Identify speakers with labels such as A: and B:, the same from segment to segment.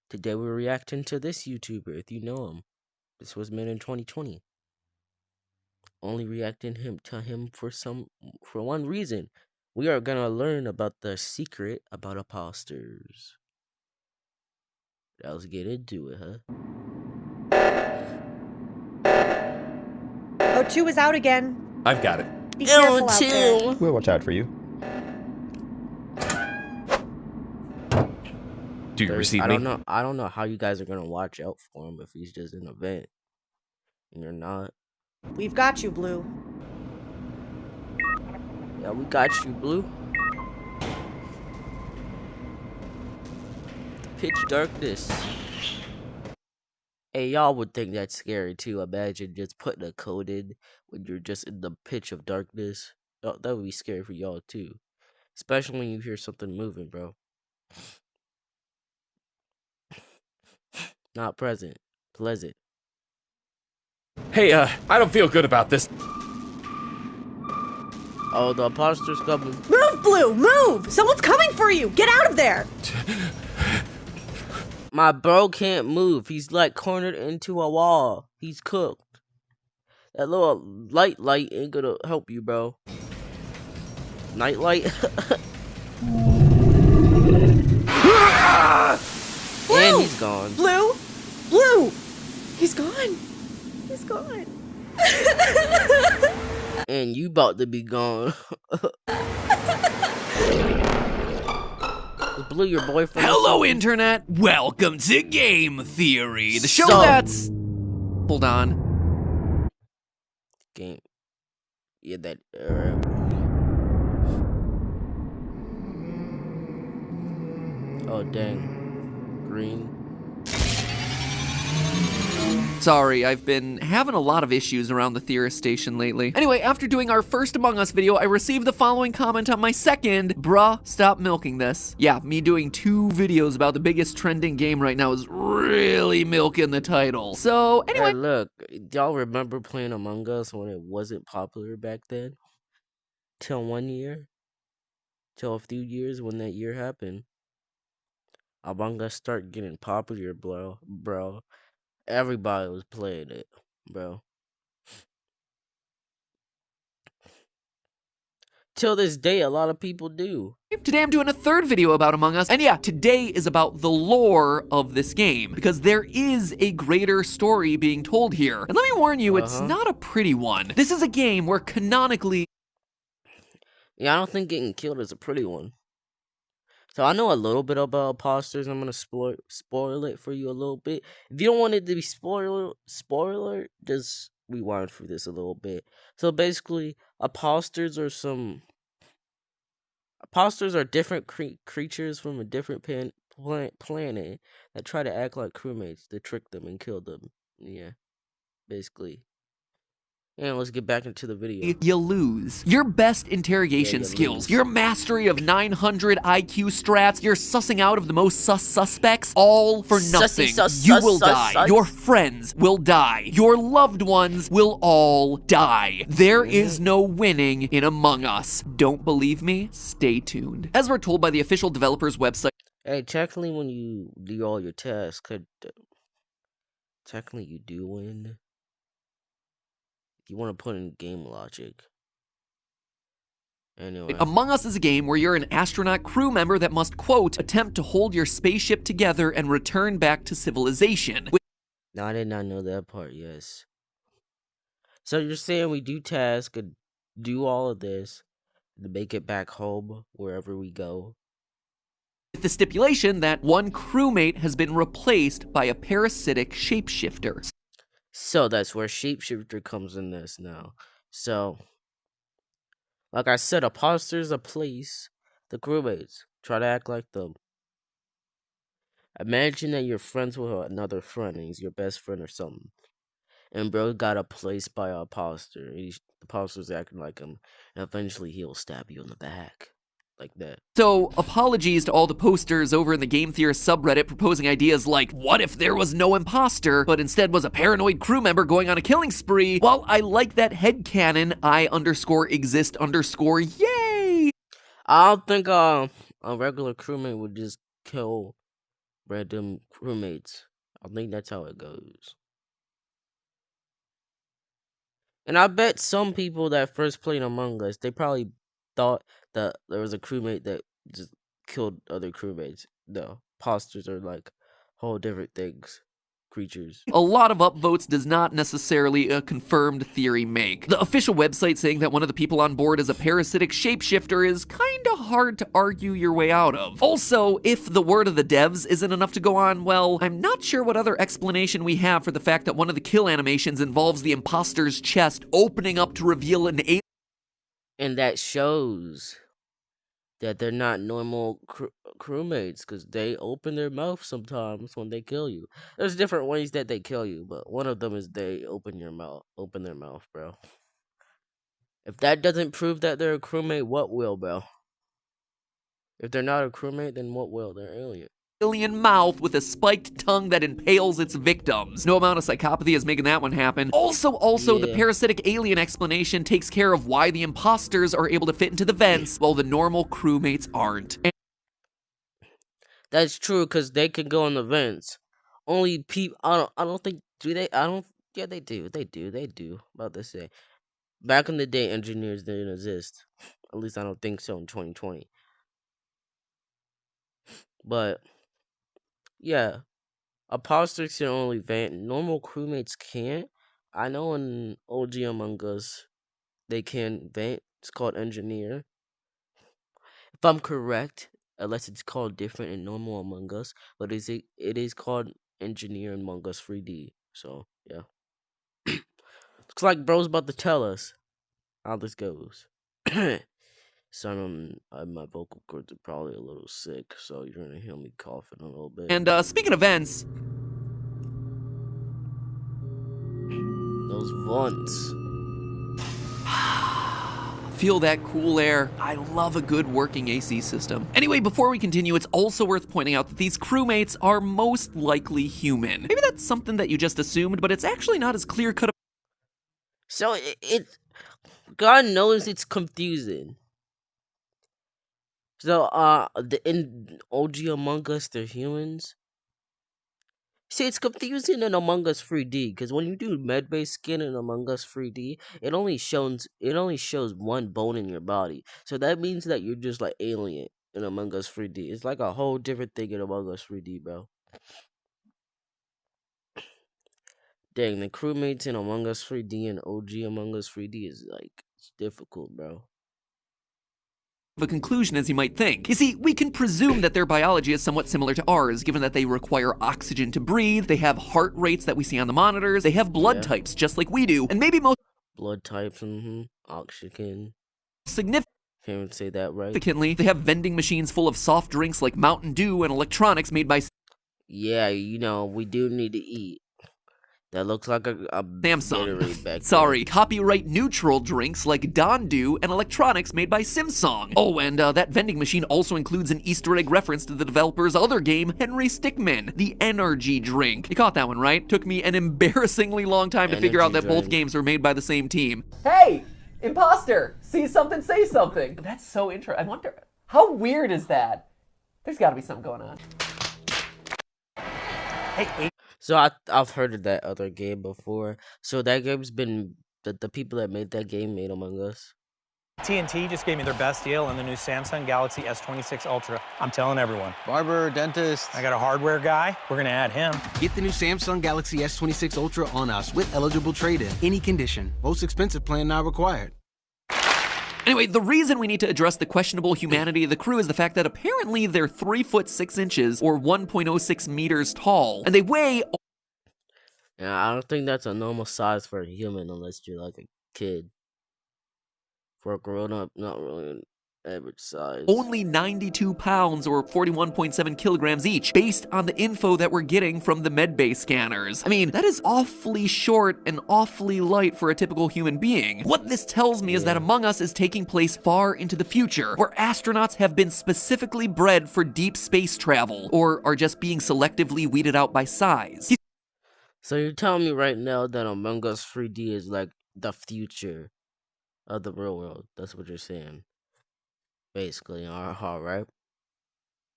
A: Today we're reacting to this YouTuber, if you know him. This was made in 2020. Only reacting to him for one reason. We are gonna learn about the secret about imposters. Let's get into it, huh?
B: O2 is out again.
C: I've got it.
B: Be careful out there.
D: We'll watch out for you.
C: Do you receive
A: I
C: me?
A: don't know how you guys are gonna watch out for him if he's just an event and you're not.
B: We've got you, Blue.
A: Yeah, we got you, Blue. Pitch darkness. Hey, y'all would think that's scary too. Imagine just putting a code in when you're just in the pitch of darkness. That would be scary for y'all too. Especially when you hear something moving, bro. Not pleasant.
C: Hey, I don't feel good about this.
A: Oh, the imposter's coming.
B: Move, Blue! Move! Someone's coming for you! Get out of there!
A: My bro can't move. He's like cornered into a wall. He's cooked. That little light ain't gonna help you, bro. Nightlight. And he's gone.
B: Blue! Blue! He's gone. He's gone.
A: And you about to be gone. Blue, your boyfriend.
E: Hello, Internet! Welcome to Game Theory, the show
A: So-
E: that's... Hold on.
A: Game. Yeah, that. Oh, dang. Green.
E: Sorry, I've been having a lot of issues around the Theorist station lately. Anyway, after doing our first Among Us video, I received the following comment on my second. Bruh, stop milking this. Yeah, me doing 2 videos about the biggest trending game right now is really milking the title. So, anyway.
A: Hey, look, y'all remember playing Among Us when it wasn't popular back then? Till 1 year? Till a few years when that year happened. Among Us start getting popular, bro. Everybody was playing it, bro. Till this day, a lot of people do.
E: Today I'm doing a third video about Among Us, and yeah, today is about the lore of this game, because there is a greater story being told here. And let me warn you, it's not a pretty one. This is a game where canonically...
A: Yeah, I don't think getting killed is a pretty one. So I know a little bit about imposters. I'm gonna spoil it for you a little bit. If you don't want it to be spoiler, just rewind through this a little bit. So basically, imposters are different creatures from a different planet that try to act like crewmates to trick them and kill them. Yeah, basically. And let's get back into the video.
E: You lose. Your best interrogation skills, your mastery of 900 IQ strats, your sussing out of the most sus suspects, all for nothing. You will die. Your friends will die. Your loved ones will all die. There is no winning in Among Us. Don't believe me? Stay tuned. As we're told by the official developer's website,
A: Hey, technically when you do all your tasks, technically you do win. You want to put in game logic. Anyway.
E: Among Us is a game where you're an astronaut crew member that must, quote, attempt to hold your spaceship together and return back to civilization.
A: No, I did not know that part, yes. So you're saying we do tasks and do all of this to make it back home wherever we go?
E: With the stipulation that one crewmate has been replaced by a parasitic shapeshifter.
A: So that's where Shapeshifter comes in this now. So, like I said, imposters replace the crewmates. Try to act like them. Imagine that you're friends with another friend and he's your best friend or something. And bro got replaced by an imposter. The imposter's acting like him. And eventually he'll stab you in the back. Like that.
E: So, apologies to all the posters over in the Game Theorist subreddit proposing ideas like, what if there was no imposter, but instead was a paranoid crew member going on a killing spree? While I like that headcanon, I_exist_yay!
A: I don't think a regular crewmate would just kill random crewmates. I think that's how it goes. And I bet some people that first played Among Us, they probably thought that there was a crewmate that just killed other crewmates. No, imposters are like whole different things, creatures.
E: A lot of upvotes does not necessarily a confirmed theory make. The official website saying that one of the people on board is a parasitic shapeshifter is kinda hard to argue your way out of. Also, if the word of the devs isn't enough to go on, well, I'm not sure what other explanation we have for the fact that one of the kill animations involves the imposter's chest opening up to reveal an alien.
A: And that shows that they're not normal crewmates, because they open their mouth sometimes when they kill you. There's different ways that they kill you, but one of them is they open their mouth, bro. If that doesn't prove that they're a crewmate, what will, bro? If they're not a crewmate, then what will? They're alien.
E: Alien mouth with a spiked tongue that impales its victims. No amount of psychopathy is making that one happen. Also, the
A: Yeah.
E: parasitic alien explanation takes care of why the imposters are able to fit into the vents while the normal crewmates aren't.
A: That's true, because they can go in the vents. Only people. I don't think. Do they? I don't. Yeah, they do. They do. About to say. Back in the day, engineers didn't exist. At least I don't think so in 2020. But yeah, imposters can only vent. Normal crewmates can't. I know in OG Among Us they can vent. It's called engineer. If I'm correct, unless it's called different in normal Among Us, but it is called engineer in Among Us 3D. So yeah. Looks like bro's about to tell us how this goes. So my vocal cords are probably a little sick, so you're gonna hear me coughing a little bit.
E: And speaking of vents,
A: Those vents.
E: feel that cool air. I love a good working AC system. Anyway, before we continue, it's also worth pointing out that these crewmates are most likely human. Maybe that's something that you just assumed, but it's actually not as clear-cut.
A: So God knows it's confusing. So in OG Among Us, they're humans. See, it's confusing in Among Us 3D, because when you do med-based skin in Among Us 3D, it only shows one bone in your body. So that means that you're just like alien in Among Us 3D. It's like a whole different thing in Among Us 3D, bro. Dang, the crewmates in Among Us 3D and OG Among Us 3D is like, it's difficult, bro.
E: Of a conclusion as you might think. You see, we can presume that their biology is somewhat similar to ours, given that they require oxygen to breathe, they have heart rates that we see on the monitors, they have blood types just like we do, and maybe most
A: blood types, oxygen.
E: Significantly,
A: Can't even say that right.
E: they have vending machines full of soft drinks like Mountain Dew and electronics made by
A: Yeah, we do need to eat. That looks like a
E: Samsung.
A: back
E: Sorry, copyright neutral drinks like Don Dew and electronics made by Simsong. Oh, and that vending machine also includes an Easter egg reference to the developer's other game, Henry Stickmin, the energy drink. You caught that one, right? Took me an embarrassingly long time to figure out that both games were made by the same team.
D: Hey, imposter, see something, say something. That's so interesting. I wonder, how weird is that? There's gotta be something going on. Hey,
A: So I've heard of that other game before. So that game's been the people that made that game made Among Us.
F: TNT just gave me their best deal on the new Samsung Galaxy S26 Ultra. I'm telling everyone.
G: Barber, dentist.
F: I got a hardware guy. We're gonna add him.
G: Get the new Samsung Galaxy S26 Ultra on us with eligible trade-in. Any condition. Most expensive plan not required.
E: Anyway, the reason we need to address the questionable humanity of the crew is the fact that apparently they're 3 foot 6 inches or 1.06 meters tall, and they weigh.
A: Yeah, I don't think that's a normal size for a human unless you're like a kid. For a grown up, not really an average size.
E: Only 92 pounds or 41.7 kilograms each, based on the info that we're getting from the medbay scanners. I mean, that is awfully short and awfully light for a typical human being. What this tells me is that Among Us is taking place far into the future, where astronauts have been specifically bred for deep space travel, or are just being selectively weeded out by size.
A: So you're telling me right now that Among Us 3D is like the future of the real world. That's what you're saying. Basically, right?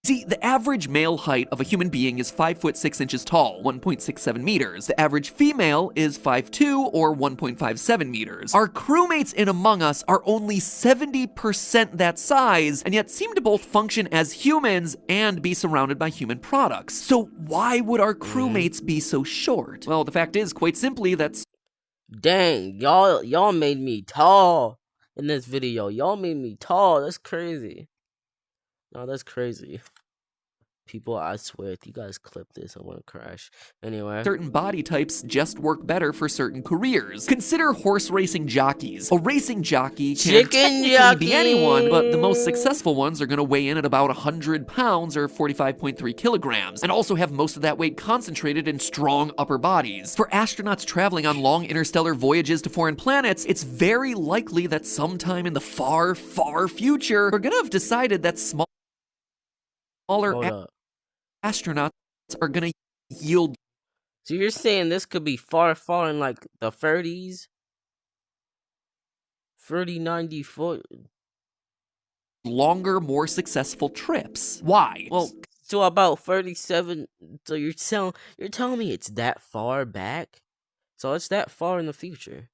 E: See, the average male height of a human being is 5 foot 6 inches tall, 1.67 meters. The average female is 5'2", or 1.57 meters. Our crewmates in Among Us are only 70% that size, and yet seem to both function as humans and be surrounded by human products. So why would our crewmates be so short? Well, the fact is, quite simply, that's
A: Dang, y'all made me tall in this video. Y'all made me tall. That's crazy. No, that's crazy. People, I swear, if you guys clip this, I'm gonna crash. Anyway.
E: certain body types just work better for certain careers. Consider horse racing jockeys. A racing jockey can
A: Chicken
E: technically
A: jockey.
E: be anyone, but the most successful ones are going to weigh in at about 100 pounds or 45.3 kilograms, and also have most of that weight concentrated in strong upper bodies. For astronauts traveling on long interstellar voyages to foreign planets, it's very likely that sometime in the far, far future, we're going to have decided that smaller
A: Hold up.
E: astronauts are going to yield
A: So you're saying this could be far in like the 30s? 30, 90 foot.
E: longer, more successful trips. Why? Well,
A: So about 37. So you're telling me it's that far back? So it's that far in the future.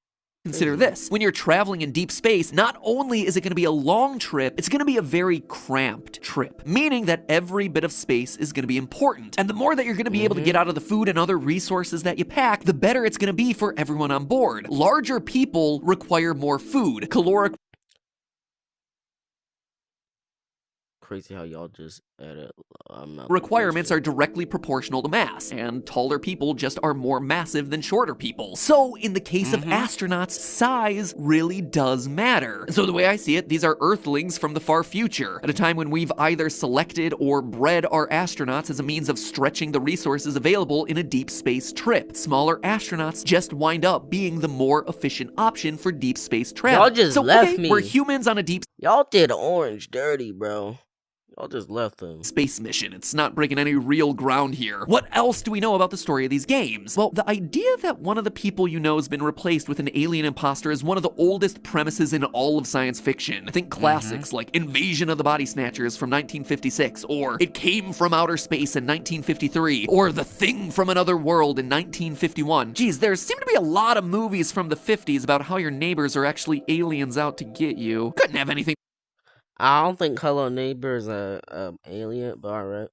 E: consider this. When you're traveling in deep space, not only is it going to be a long trip, it's going to be a very cramped trip, meaning that every bit of space is going to be important. And the more that you're going to be able to get out of the food and other resources that you pack, the better it's going to be for everyone on board. Larger people require more food. Caloric
A: Crazy how y'all just added.
E: requirements are directly proportional to mass, and taller people just are more massive than shorter people. So, in the case of astronauts, size really does matter. So the way I see it, these are Earthlings from the far future, at a time when we've either selected or bred our astronauts as a means of stretching the resources available in a deep space trip. Smaller astronauts just wind up being the more efficient option for deep space travel.
A: Y'all just
E: so,
A: left
E: okay,
A: me.
E: we're humans on a deep
A: Y'all did orange dirty, bro. Y'all just left them.
E: space mission. It's not breaking any real ground here. What else do we know about the story of these games? Well, the idea that one of the people you know has been replaced with an alien imposter is one of the oldest premises in all of science fiction. Think classics like Invasion of the Body Snatchers from 1956, or It Came from Outer Space in 1953, or The Thing from Another World in 1951. Geez, there seem to be a lot of movies from the 50s about how your neighbors are actually aliens out to get you. Couldn't have anything
A: I don't think Hello Neighbor is a alien, but alright.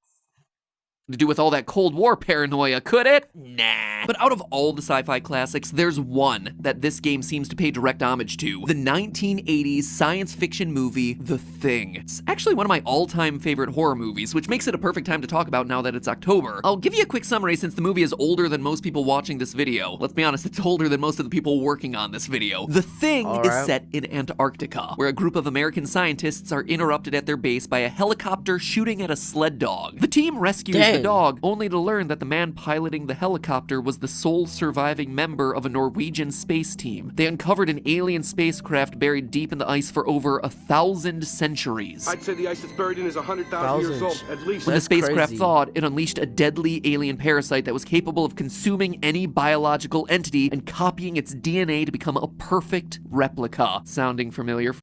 E: to do with all that Cold War paranoia, could it? Nah. But out of all the sci-fi classics, there's one that this game seems to pay direct homage to. The 1980s science fiction movie, The Thing. It's actually one of my all-time favorite horror movies, which makes it a perfect time to talk about now that it's October. I'll give you a quick summary since the movie is older than most people watching this video. Let's be honest, it's older than most of the people working on this video. The Thing is set in Antarctica, where a group of American scientists are interrupted at their base by a helicopter shooting at a sled dog. The team rescues the dog, only to learn that the man piloting the helicopter was the sole surviving member of a Norwegian space team. They uncovered an alien spacecraft buried deep in the ice for over 1,000 centuries.
H: I'd say the ice it's buried in is 100,000 years old, at least.
E: When the
A: That's
E: spacecraft
A: crazy.
E: thawed, it unleashed a deadly alien parasite that was capable of consuming any biological entity and copying its DNA to become a perfect replica. Sounding familiar?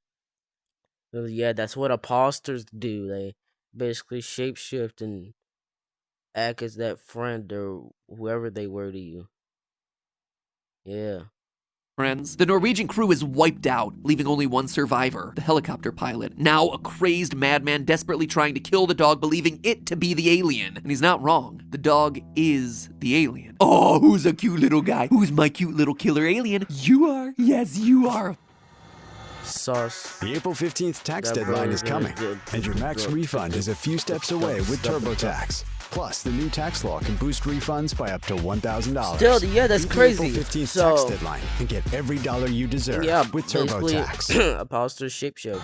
A: Yeah, that's what imposters do. They basically shapeshift and act as that friend or whoever they were to you. Yeah.
E: Friends, the Norwegian crew is wiped out, leaving only one survivor, the helicopter pilot. Now a crazed madman desperately trying to kill the dog, believing it to be the alien. And he's not wrong. The dog is the alien. Oh, who's a cute little guy? Who's my cute little killer alien? You are. Yes, you are.
A: Sauce.
I: The April 15th tax
A: That
I: deadline is
A: burger
I: coming,
A: is good.
I: and your max
A: Good.
I: refund is a few steps away with TurboTax. Plus, the new tax law can boost refunds by up to $1,000.
A: Still, yeah, that's
I: Beat the
A: crazy.
I: April 15th
A: So-
I: tax deadline and get every dollar you deserve
A: Yeah,
I: with
A: basically,
I: TurboTax.
A: imposter shapeshift.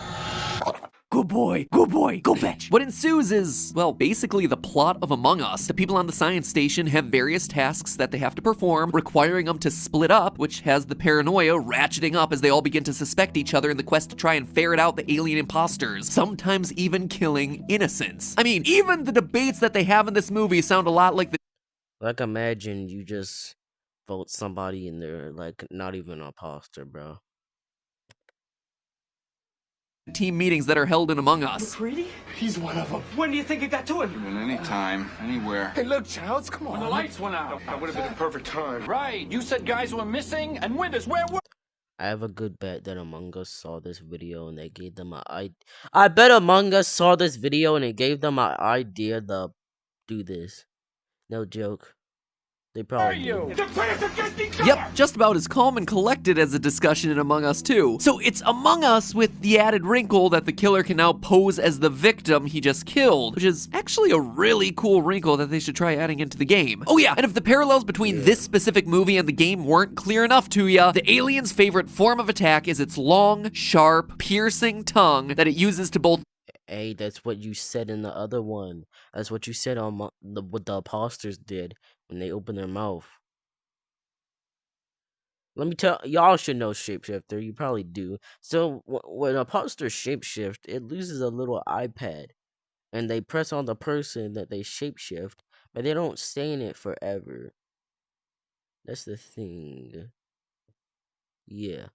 E: Good boy, go fetch. What ensues is, well, basically the plot of Among Us. The people on the science station have various tasks that they have to perform, requiring them to split up, which has the paranoia ratcheting up as they all begin to suspect each other in the quest to try and ferret out the alien imposters, sometimes even killing innocents. I mean, even the debates that they have in this movie sound a lot like the
A: Like, imagine you just vote somebody in there, like, not even an imposter, bro.
E: team meetings that are held in Among Us.
H: Pretty? He's one of them. When do you think it got to him?
J: Anytime, anywhere.
H: Hey, look, Childs, come on.
J: When the lights went out.
H: That would have been the perfect time.
J: Right, you said guys were missing, and Winters, where were...
A: I have a good bet that Among Us saw this video and they gave them I bet Among Us saw this video and it gave them an idea to do this. No joke. They probably do.
E: Yep, just about as calm and collected as a discussion in Among Us 2. So it's Among Us with the added wrinkle that the killer can now pose as the victim he just killed, which is actually a really cool wrinkle that they should try adding into the game. Oh yeah, and if the parallels between this specific movie and the game weren't clear enough to ya, the alien's favorite form of attack is its long, sharp, piercing tongue that it uses to both...
A: Hey, that's what you said in the other one. That's what you said on what the imposters did when they opened their mouth. Let me tell y'all should know shapeshifter. You probably do. So when a imposter shapeshift, it loses a little iPad, and they press on the person that they shapeshift, but they don't stay in it forever. That's the thing. Yeah.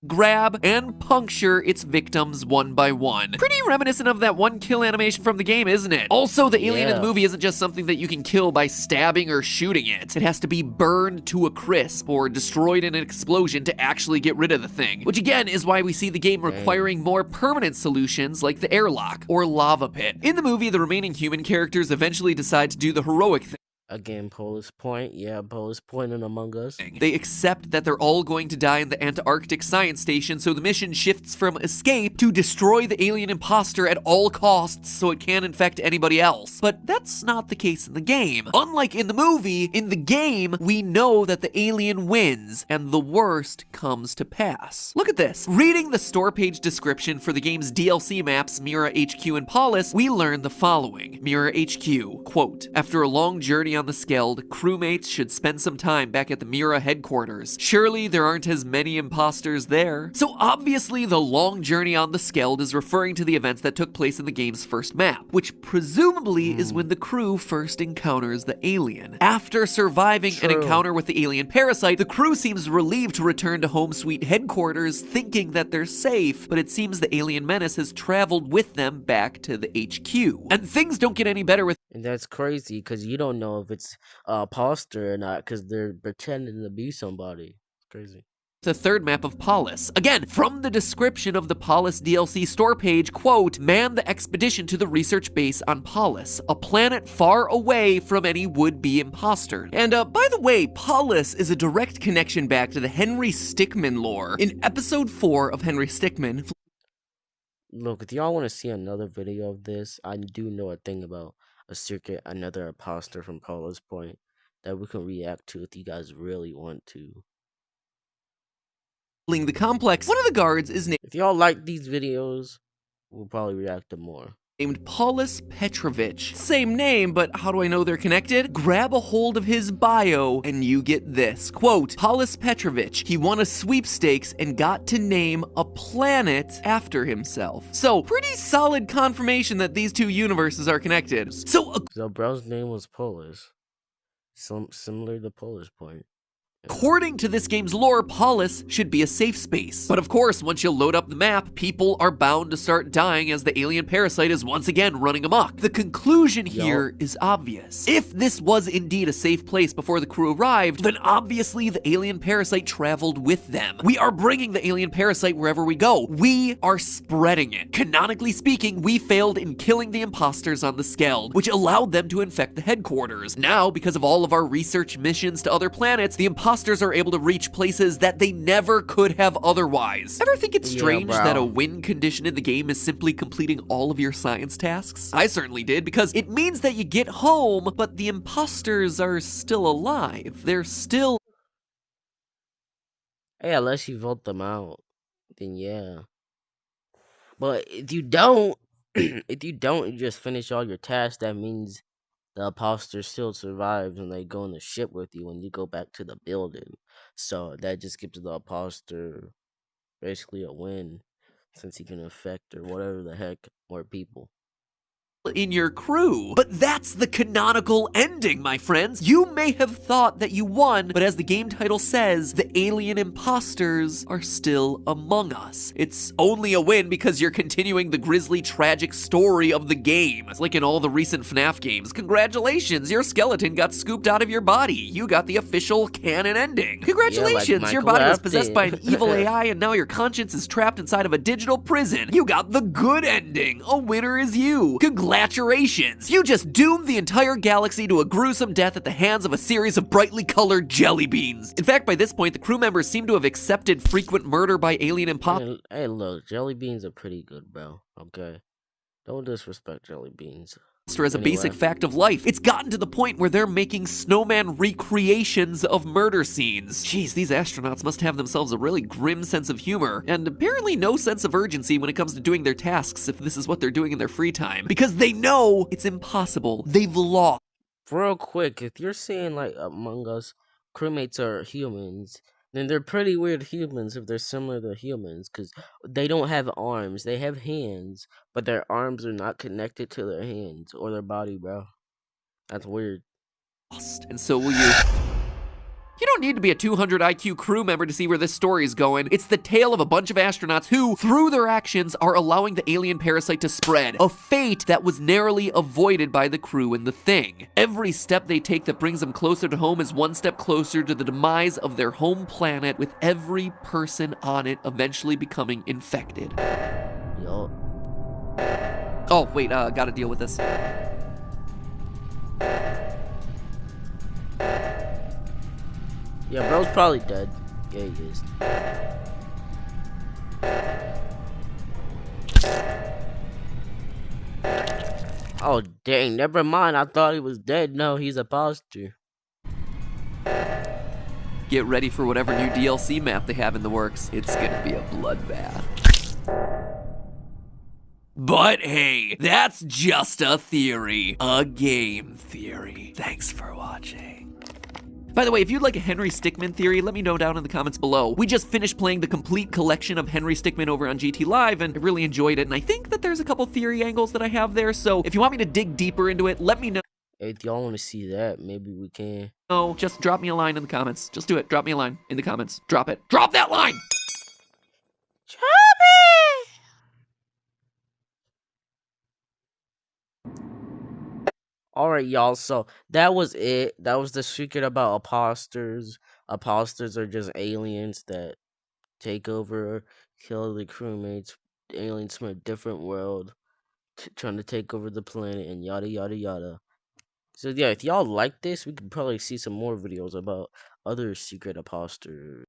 E: Grab and puncture its victims one by one. Pretty reminiscent of that one kill animation from the game, isn't it? Also, the alien in the movie isn't just something that you can kill by stabbing or shooting it. It has to be burned to a crisp or destroyed in an explosion to actually get rid of the thing. Which again is why we see the game requiring more permanent solutions like the airlock or lava pit. In the movie, the remaining human characters eventually decide to do the heroic thing.
A: Again, Polus Point. Yeah, Polus Point in Among Us.
E: They accept that they're all going to die in the Antarctic Science Station, so the mission shifts from escape to destroy the alien imposter at all costs so it can't infect anybody else. But that's not the case in the game. Unlike in the movie, in the game, we know that the alien wins, and the worst comes to pass. Look at this. Reading the store page description for the game's DLC maps, Mira HQ and Paulus, we learn the following. Mira HQ, quote, after a long journey on the Skeld, crewmates should spend some time back at the Mira headquarters. Surely there aren't as many imposters there. So obviously the long journey on the Skeld is referring to the events that took place in the game's first map, which presumably is when the crew first encounters the alien. After surviving an encounter with the alien parasite, the crew seems relieved to return to Home Sweet headquarters thinking that they're safe, but it seems the alien menace has traveled with them back to the HQ. And things don't get any better with...
A: And that's crazy, because you don't know if it's a imposter or not, because they're pretending to be somebody. It's crazy.
E: The third map of Paulus. Again, from the description of the Paulus DLC store page, quote, man the expedition to the research base on Paulus, a planet far away from any would-be imposter. And by the way, Paulus is a direct connection back to the Henry Stickmin lore. In episode 4 of Henry Stickmin...
A: Look, if y'all want to see another video of this, I do know a thing about a circuit, another imposter from Paulus Point that we can react to if you guys really want to.
E: The complex, one of the guards is named...
A: If y'all like these videos, we'll probably react to more.
E: Named Paulus Petrovich. Same name, but how do I know they're connected? Grab a hold of his bio and you get this. Quote, Paulus Petrovich, he won a sweepstakes and got to name a planet after himself. So, pretty solid confirmation that these two universes are connected. So
A: bro's name was Polus. Similar to Polus Point.
E: According to this game's lore, Paulus should be a safe space. But of course, once you load up the map, people are bound to start dying as the alien parasite is once again running amok. The conclusion here is obvious. If this was indeed a safe place before the crew arrived, then obviously the alien parasite traveled with them. We are bringing the alien parasite wherever we go. We are spreading it. Canonically speaking, we failed in killing the imposters on the Skeld, which allowed them to infect the headquarters. Now, because of all of our research missions to other planets, the imposters are able to reach places that they never could have otherwise. Ever think it's strange that a win condition in the game is simply completing all of your science tasks? I certainly did, because it means that you get home, but the imposters are still alive. They're still...
A: Hey, unless you vote them out, then yeah. But if you don't, you just finish all your tasks, that means the imposter still survives and they go on the ship with you when you go back to the building. So that just gives the imposter basically a win, since he can infect or whatever the heck more people.
E: in your crew. But that's the canonical ending, my friends. You may have thought that you won, but as the game title says, the alien imposters are still among us. It's only a win because you're continuing the grisly, tragic story of the game. It's like in all the recent FNAF games. Congratulations, your skeleton got scooped out of your body. You got the official canon ending. Congratulations, your body was possessed by an evil AI and now your conscience is trapped inside of a digital prison. You got the good ending. A winner is you. Congratulations! You just doomed the entire galaxy to a gruesome death at the hands of a series of brightly colored jelly beans. In fact, by this point, the crew members seem to have accepted frequent murder by alien imposters.
A: Hey, look, jelly beans are pretty good, bro. Okay? Don't disrespect jelly beans.
E: As a basic fact of life. It's gotten to the point where they're making snowman recreations of murder scenes. Jeez, these astronauts must have themselves a really grim sense of humor, and apparently no sense of urgency when it comes to doing their tasks if this is what they're doing in their free time. Because they know it's impossible. They've lost.
A: Real quick, if you're saying like Among Us crewmates are humans, then they're pretty weird humans if they're similar to humans, because they don't have arms. They have hands, but their arms are not connected to their hands or their body, bro. That's weird.
E: And so will you. You don't need to be a 200 IQ crew member to see where this story is going. It's the tale of a bunch of astronauts who, through their actions, are allowing the alien parasite to spread. A fate that was narrowly avoided by the crew in The Thing. Every step they take that brings them closer to home is one step closer to the demise of their home planet, with every person on it eventually becoming infected.
A: Yo.
E: Oh, wait, gotta deal with this.
A: Yeah, bro's probably dead. Yeah, he is. Oh, dang. Never mind. I thought he was dead. No, he's a imposter.
E: Get ready for whatever new DLC map they have in the works. It's gonna be a bloodbath. But hey, that's just a theory. A game theory. Thanks for watching. By the way, if you'd like a Henry Stickmin theory, let me know down in the comments below. We just finished playing the complete collection of Henry Stickmin over on GT Live, and I really enjoyed it, and I think that there's a couple theory angles that I have there, so if you want me to dig deeper into it, let me know.
A: Hey, if y'all want to see that, maybe we can.
E: No, just drop me a line in the comments. Just do it. Drop me a line in the comments. Drop it. Drop that line!
A: Alright, y'all, so that was it. That was the secret about imposters. Imposters are just aliens that take over, kill the crewmates, aliens from a different world, trying to take over the planet, and yada yada yada. So yeah, if y'all like this, we could probably see some more videos about other secret imposters.